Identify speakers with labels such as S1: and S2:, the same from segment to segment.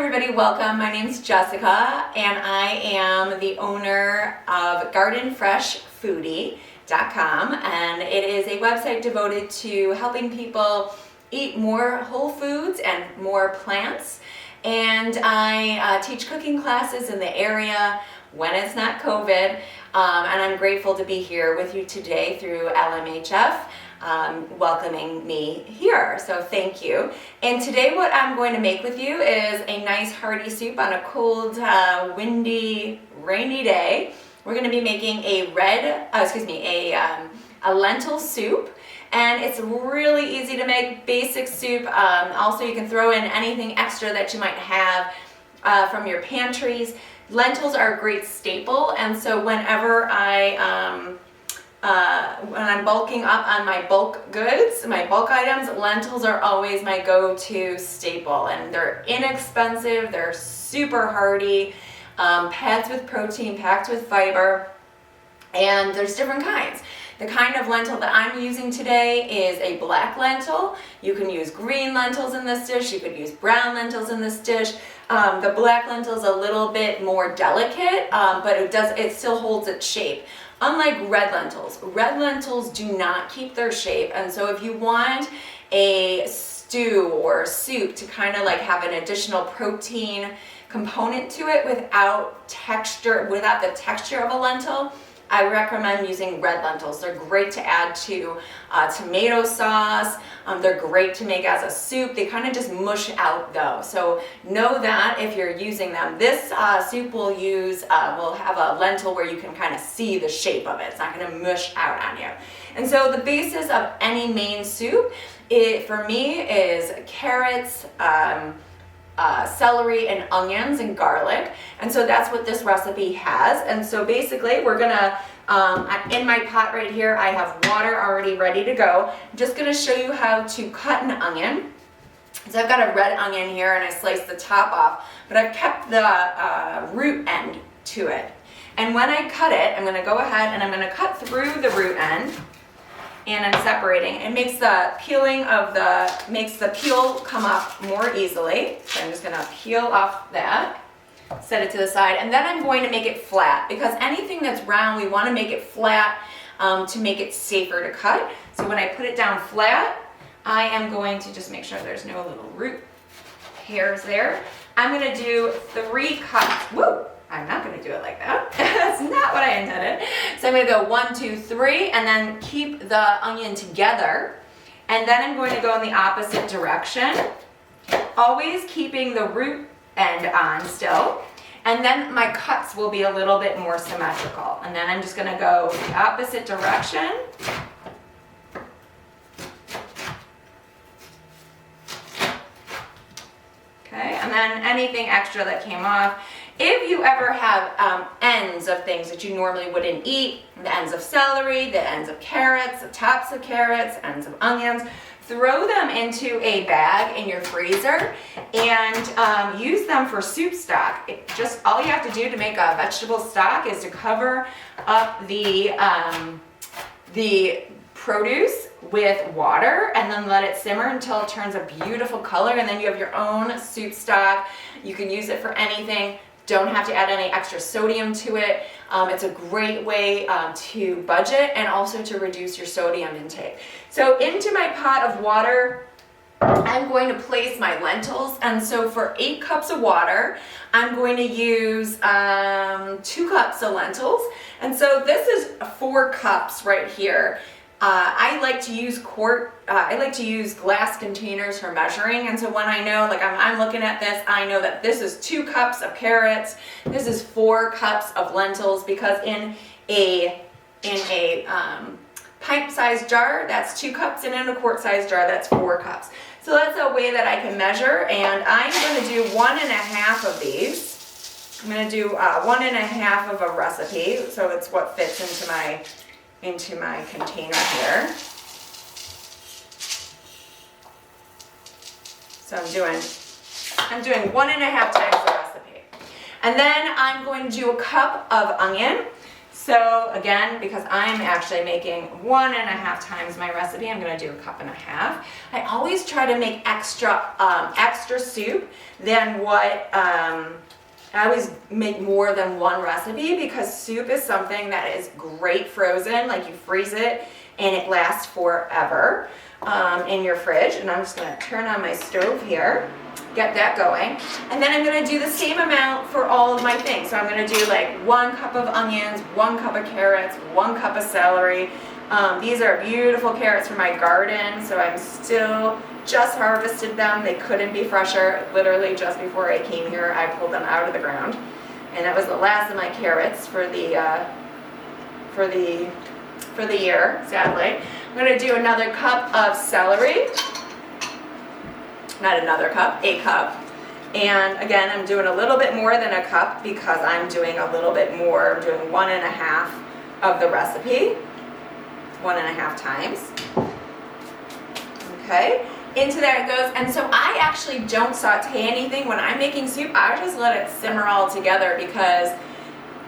S1: everybody, welcome. My name's Jessica and I am the owner of GardenFreshFoodie.com, and it is a website devoted to helping people eat more whole foods and more plants. And I teach cooking classes in the area when it's not COVID, and I'm grateful to be here with you today through LMHF. Welcoming me here, so thank you. And today what I'm going to make with you is a nice hearty soup on a cold, windy, rainy day. We're going to be making a lentil soup, and it's really easy to make, basic soup. Also, you can throw in anything extra that you might have from your pantries. Lentils are a great staple, and so whenever when I'm bulking up on my bulk goods, my bulk items, lentils are always my go-to staple, and they're inexpensive, they're super hearty, packed with protein, packed with fiber, and there's different kinds. The kind of lentil that I'm using today is a black lentil. You can use green lentils in this dish, you could use brown lentils in this dish. The black lentil is a little bit more delicate, but it still holds its shape. Unlike red lentils do not keep their shape, and so if you want a stew or a soup to kind of like have an additional protein component to it without the texture of a lentil, I recommend using red lentils. They're great to add to tomato sauce. They're great to make as a soup. They kind of just mush out though. So know that if you're using them. This soup will have a lentil where you can kind of see the shape of it. It's not going to mush out on you. And so the basis of any main soup, for me, is carrots, celery and onions and garlic, and so that's what this recipe has. And so basically we're gonna in my pot right here I have water already ready to go. I'm just gonna show you how to cut an onion. So I've got a red onion here and I sliced the top off, but I've kept the root end to it. And when I cut it, I'm gonna go ahead and I'm gonna cut through the root end, and I'm separating. It makes the peel come off more easily. So I'm just gonna peel off that, set it to the side, and then I'm going to make it flat, because anything that's round, we wanna make it flat to make it safer to cut. So when I put it down flat, I am going to just make sure there's no little root hairs there. I'm gonna do 3 cuts. Whoa! I'm not going to do it like that. That's not what I intended. So I'm going to go 1, 2, 3, and then keep the onion together. And then I'm going to go in the opposite direction, always keeping the root end on still. And then my cuts will be a little bit more symmetrical. And then I'm just going to go the opposite direction. Okay, and then anything extra that came off. If you ever have ends of things that you normally wouldn't eat, the ends of celery, the ends of carrots, the tops of carrots, ends of onions, throw them into a bag in your freezer and use them for soup stock. All you have to do to make a vegetable stock is to cover up the produce with water and then let it simmer until it turns a beautiful color, and then you have your own soup stock. You can use it for anything. Don't have to add any extra sodium to it. It's a great way to budget and also to reduce your sodium intake. So into my pot of water, I'm going to place my lentils, and so for 8 cups of water, I'm going to use 2 cups of lentils, and so this is 4 cups right here. I like to use glass containers for measuring, and so when I know, like I'm looking at this, I know that this is 2 cups of carrots, this is 4 cups of lentils, because in a pint-sized jar, that's 2 cups, and in a quart-sized jar, that's 4 cups. So that's a way that I can measure, and I'm going to do 1.5 of these. I'm going to do 1.5 of a recipe, so it's what fits into my container here. So I'm doing 1.5 times the recipe. And then I'm going to do a cup of onion. So again, because I'm actually making 1.5 times my recipe, I'm gonna do 1.5 cups. I always try to make extra soup than what, I always make more than one recipe because soup is something that is great frozen, like you freeze it and it lasts forever in your fridge. And I'm just gonna turn on my stove here, get that going. And then I'm gonna do the same amount for all of my things. So I'm gonna do like 1 cup of onions, 1 cup of carrots, 1 cup of celery. These are beautiful carrots from my garden, so I'm still just harvested them. They couldn't be fresher. Literally just before I came here, I pulled them out of the ground. And that was the last of my carrots for the year, sadly. I'm gonna do another cup of celery. Not another cup, a cup. And again, I'm doing a little bit more than a cup because I'm doing a little bit more. I'm doing 1.5 of the recipe, 1.5 times. Okay, into there it goes. And so I actually don't saute anything. When I'm making soup, I just let it simmer all together because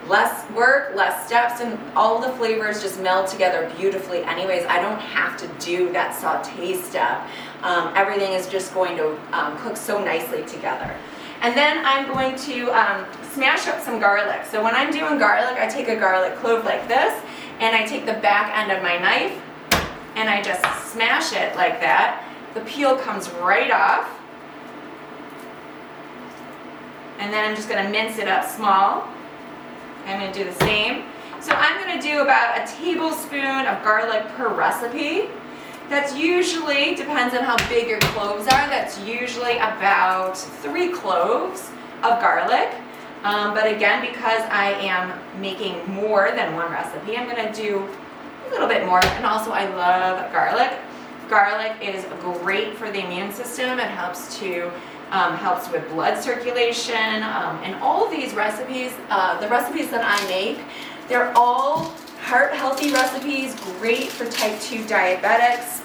S1: less work, less steps, and all the flavors just meld together beautifully anyways. I don't have to do that saute step. Everything is just going to cook so nicely together. And then I'm going to smash up some garlic. So when I'm doing garlic, I take a garlic clove like this, and I take the back end of my knife, and I just smash it like that. The peel comes right off. And then I'm just gonna mince it up small. I'm gonna do the same. So I'm gonna do about a tablespoon of garlic per recipe. That's usually, depends on how big your cloves are, that's usually about 3 cloves of garlic. But again, because I am making more than one recipe, I'm gonna do a little bit more. And also I love garlic. Garlic is great for the immune system. It helps with blood circulation, and all of these recipes, the recipes that I make, they're all heart-healthy recipes, great for type 2 diabetics,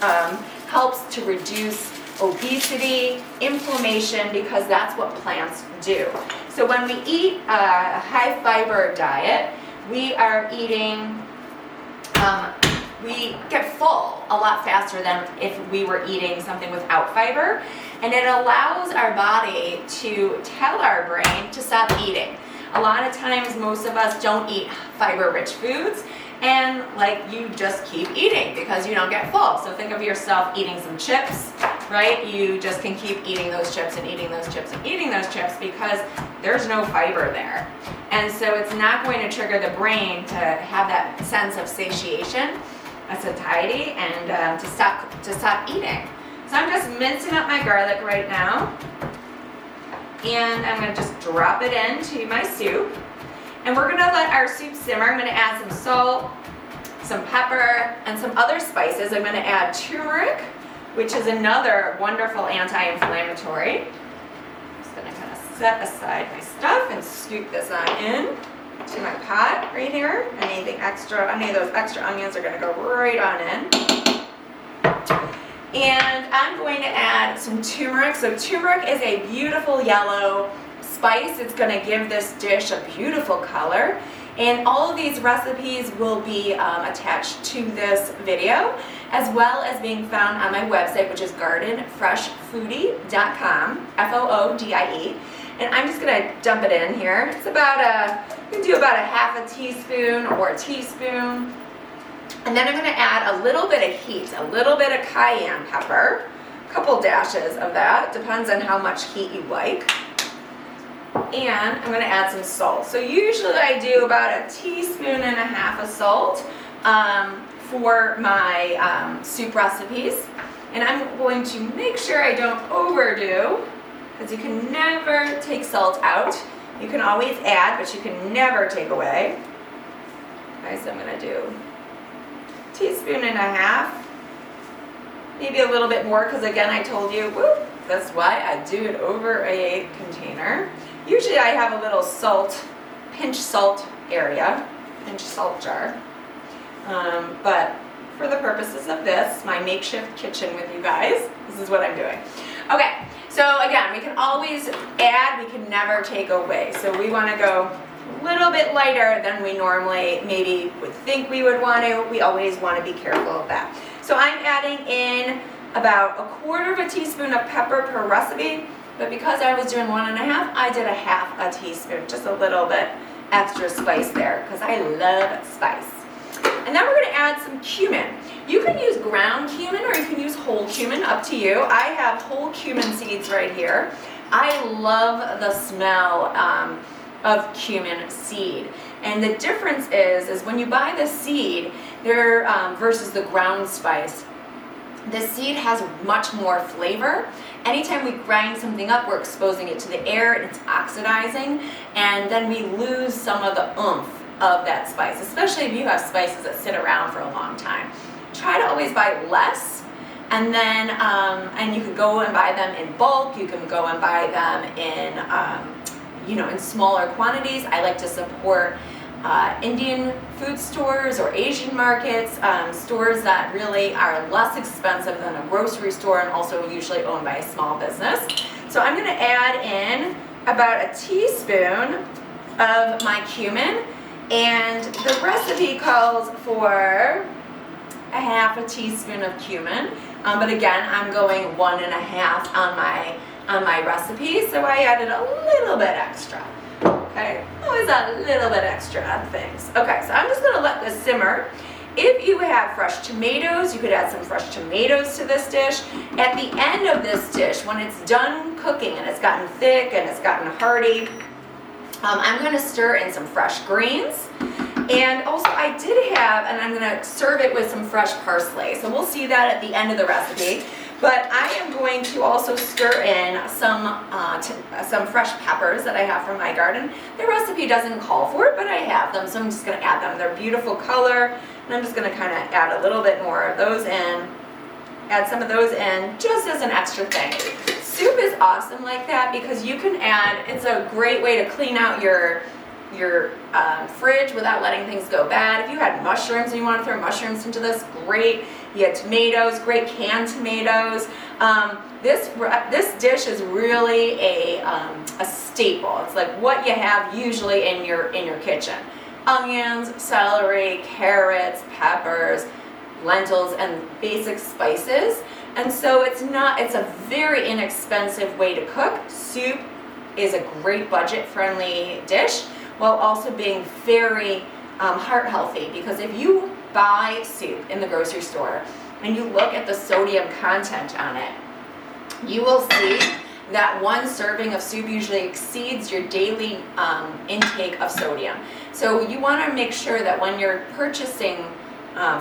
S1: helps to reduce obesity, inflammation, because that's what plants do. So when we eat a high-fiber diet, we are eating, we get full a lot faster than if we were eating something without fiber, and it allows our body to tell our brain to stop eating. A lot of times, most of us don't eat fiber-rich foods, and like you just keep eating because you don't get full. So think of yourself eating some chips, right? You just can keep eating those chips and eating those chips and eating those chips because there's no fiber there. And so it's not going to trigger the brain to have that sense of satiation, a satiety, and to stop eating. So I'm just mincing up my garlic right now. And I'm gonna just drop it into my soup. And we're gonna let our soup simmer. I'm gonna add some salt, some pepper, and some other spices. I'm gonna add turmeric, which is another wonderful anti-inflammatory. I'm just gonna kind of set aside my stuff and scoop this on in to my pot right here. Anything extra, any of those extra onions are gonna go right on in. And I'm going to add some turmeric. So turmeric is a beautiful yellow spice. It's going to give this dish a beautiful color. And all of these recipes will be attached to this video, as well as being found on my website, which is gardenfreshfoodie.com, F-O-O-D-I-E. And I'm just going to dump it in here. It's about you can do about a half a teaspoon or a teaspoon. And then I'm going to add a little bit of heat, a little bit of cayenne pepper, a couple dashes of that, depends on how much heat you like. And I'm going to add some salt. So usually I do about a teaspoon and a half of salt for my soup recipes. And I'm going to make sure I don't overdo, because you can never take salt out. You can always add, but you can never take away. Okay, so I'm going to do teaspoon and a half, maybe a little bit more, because again I told you, whoop, that's why I do it over a container. Usually I have a little salt, pinch salt area, pinch salt jar, but for the purposes of this, my makeshift kitchen with you guys, this is what I'm doing. Okay, so again, we can always add, we can never take away. So we want to go little bit lighter than we normally maybe would think we would want to. We always want to be careful of that. So I'm adding in about 1/4 teaspoon of pepper per recipe, but because I was doing 1.5, I did 1/2 teaspoon, just a little bit extra spice there, because I love spice. And then we're going to add some cumin. You can use ground cumin or you can use whole cumin, up to you. I have whole cumin seeds right here. I love the smell of cumin seed. And the difference is when you buy the seed versus the ground spice, the seed has much more flavor. Anytime we grind something up, we're exposing it to the air and it's oxidizing, and then we lose some of the oomph of that spice, especially if you have spices that sit around for a long time. Try to always buy less, and then and you can go and buy them in bulk. You can go and buy them in in smaller quantities. I like to support Indian food stores or Asian markets, stores that really are less expensive than a grocery store and also usually owned by a small business. So I'm going to add in about 1 teaspoon of my cumin, and the recipe calls for 1/2 teaspoon of cumin, but again I'm going 1.5 on my recipe, so I added a little bit extra. Okay, always a little bit extra on things. Okay, so I'm just going to let this simmer. If you have fresh tomatoes, you could add some fresh tomatoes to this dish. At the end of this dish, when it's done cooking and it's gotten thick and it's gotten hearty, I'm going to stir in some fresh greens. And also I did have, and I'm going to serve it with some fresh parsley. So we'll see that at the end of the recipe. But I am going to also stir in some fresh peppers that I have from my garden. The recipe doesn't call for it, but I have them, so I'm just going to add them. They're beautiful color, and I'm just going to kind of add a little bit more of those in. Add some of those in just as an extra thing. Soup is awesome like that because you can add, it's a great way to clean out your fridge without letting things go bad. If you had mushrooms and you want to throw mushrooms into this, great. You had tomatoes, great canned tomatoes. This dish is really a staple. It's like what you have usually in your kitchen. Onions, celery, carrots, peppers, lentils, and basic spices. And so it's a very inexpensive way to cook. Soup is a great budget-friendly dish, while also being very heart healthy, because if you buy soup in the grocery store and you look at the sodium content on it, you will see that one serving of soup usually exceeds your daily intake of sodium. So you want to make sure that when you're purchasing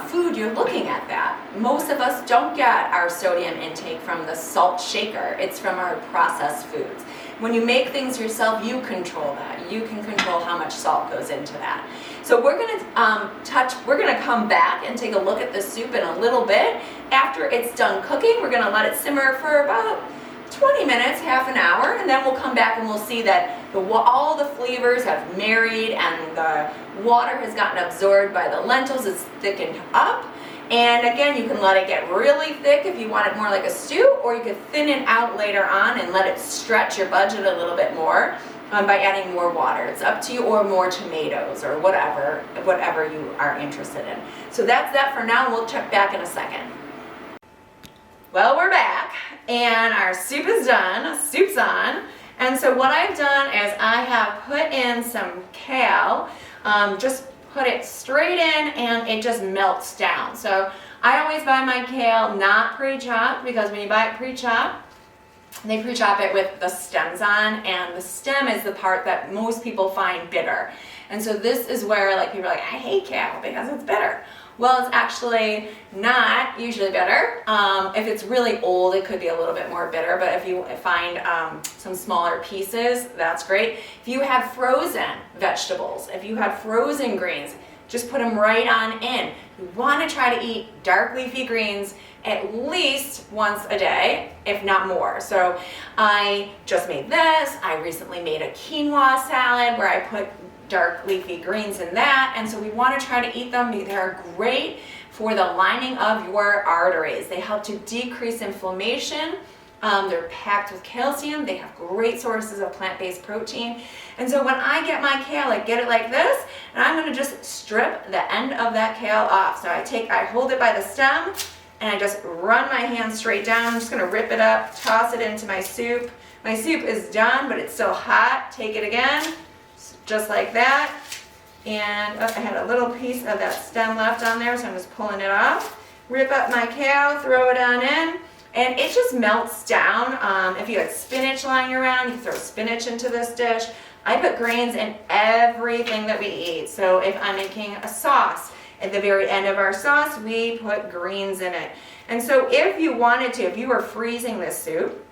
S1: food, you're looking at that. Most of us don't get our sodium intake from the salt shaker. It's from our processed foods. When you make things yourself, you control that. You can control how much salt goes into that. So we're going to come back and take a look at the soup in a little bit. After it's done cooking, we're going to let it simmer for about 20 minutes, half an hour, and then we'll come back and we'll see that all the flavors have married and the water has gotten absorbed by the lentils. It's thickened up. And again, you can let it get really thick if you want it more like a stew, or you could thin it out later on and let it stretch your budget a little bit more by adding more water. It's up to you, or more tomatoes, or whatever you are interested in. So that's that for now. We'll check back in a second. Well, we're back, and our soup is done. Soup's on. And so what I've done is I have put in some kale, just put it straight in, and it just melts down. So I always buy my kale not pre-chopped, because when you buy it pre-chopped, they pre-chop it with the stems on, and the stem is the part that most people find bitter. And so this is where people are like, I hate kale because it's bitter. Well, it's actually not usually bitter. If it's really old, it could be a little bit more bitter, but if you find some smaller pieces, that's great. If you have frozen vegetables, if you have frozen greens, just put them right on in. You want to try to eat dark leafy greens at least once a day, if not more. So I just made this. I recently made a quinoa salad where I put dark leafy greens in that, and so we want to try to eat them. They're great for the lining of your arteries. They help to decrease inflammation They're packed with calcium. They have great sources of plant-based protein. And so when I get my kale, I get it like this, and I'm gonna just strip the end of that kale off. So I hold it by the stem, and I just run my hand straight down. I'm just gonna rip it up, toss it into my soup. My soup is done, but it's still hot. Take it again, just like that. And I had a little piece of that stem left on there, so I'm just pulling it off. Rip up my kale, throw it on in. And it just melts down. If you had spinach lying around, you can throw spinach into this dish. I put greens in everything that we eat. So if I'm making a sauce, at the very end of our sauce, we put greens in it. And so if you wanted to, if you were freezing this soup,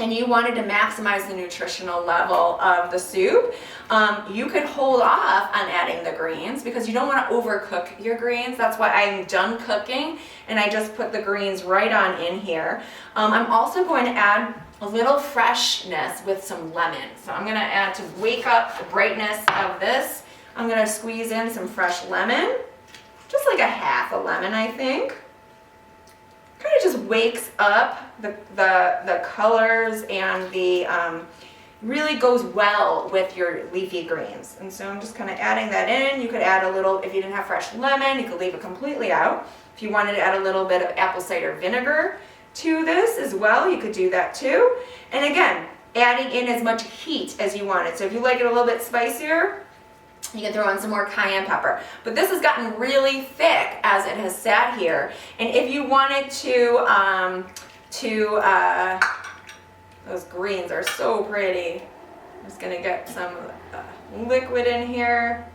S1: and you wanted to maximize the nutritional level of the soup, you could hold off on adding the greens because you don't want to overcook your greens. That's why I'm done cooking and I just put the greens right on in here. I'm also going to add a little freshness with some lemon. So I'm going to add, to wake up the brightness of this, I'm going to squeeze in some fresh lemon, just like a half a lemon, I think. Kind of just wakes up the colors, and the really goes well with your leafy greens. And so I'm just kind of adding that in. You could add a little, if you didn't have fresh lemon, you could leave it completely out. If you wanted to add a little bit of apple cider vinegar to this as well, you could do that too. And again, adding in as much heat as you wanted. So if you like it a little bit spicier, you can throw in some more cayenne pepper. But this has gotten really thick as it has sat here. And if you wanted those greens are so pretty. I'm just gonna get some liquid in here.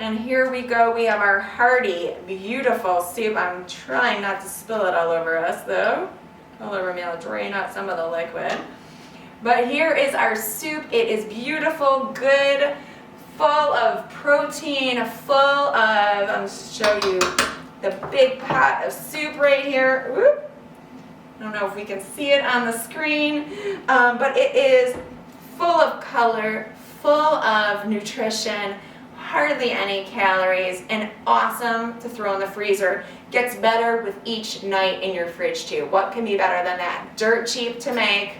S1: And here we go, we have our hearty, beautiful soup. I'm trying not to spill it all over us though. All over me, I'll drain out some of the liquid. But here is our soup. It is beautiful, good, full of protein, full of, I'm going to show you the big pot of soup right here. Whoop. I don't know if we can see it on the screen, but it is full of color, full of nutrition, hardly any calories, and awesome to throw in the freezer. Gets better with each night in your fridge too. What can be better than that? Dirt cheap to make.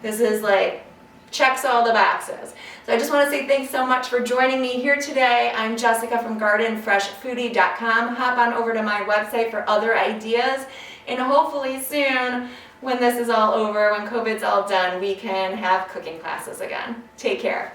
S1: This is like, checks all the boxes. So I just want to say thanks so much for joining me here today. I'm Jessica from gardenfreshfoodie.com. Hop on over to my website for other ideas, and hopefully soon, when this is all over, when COVID's all done, we can have cooking classes again. Take care.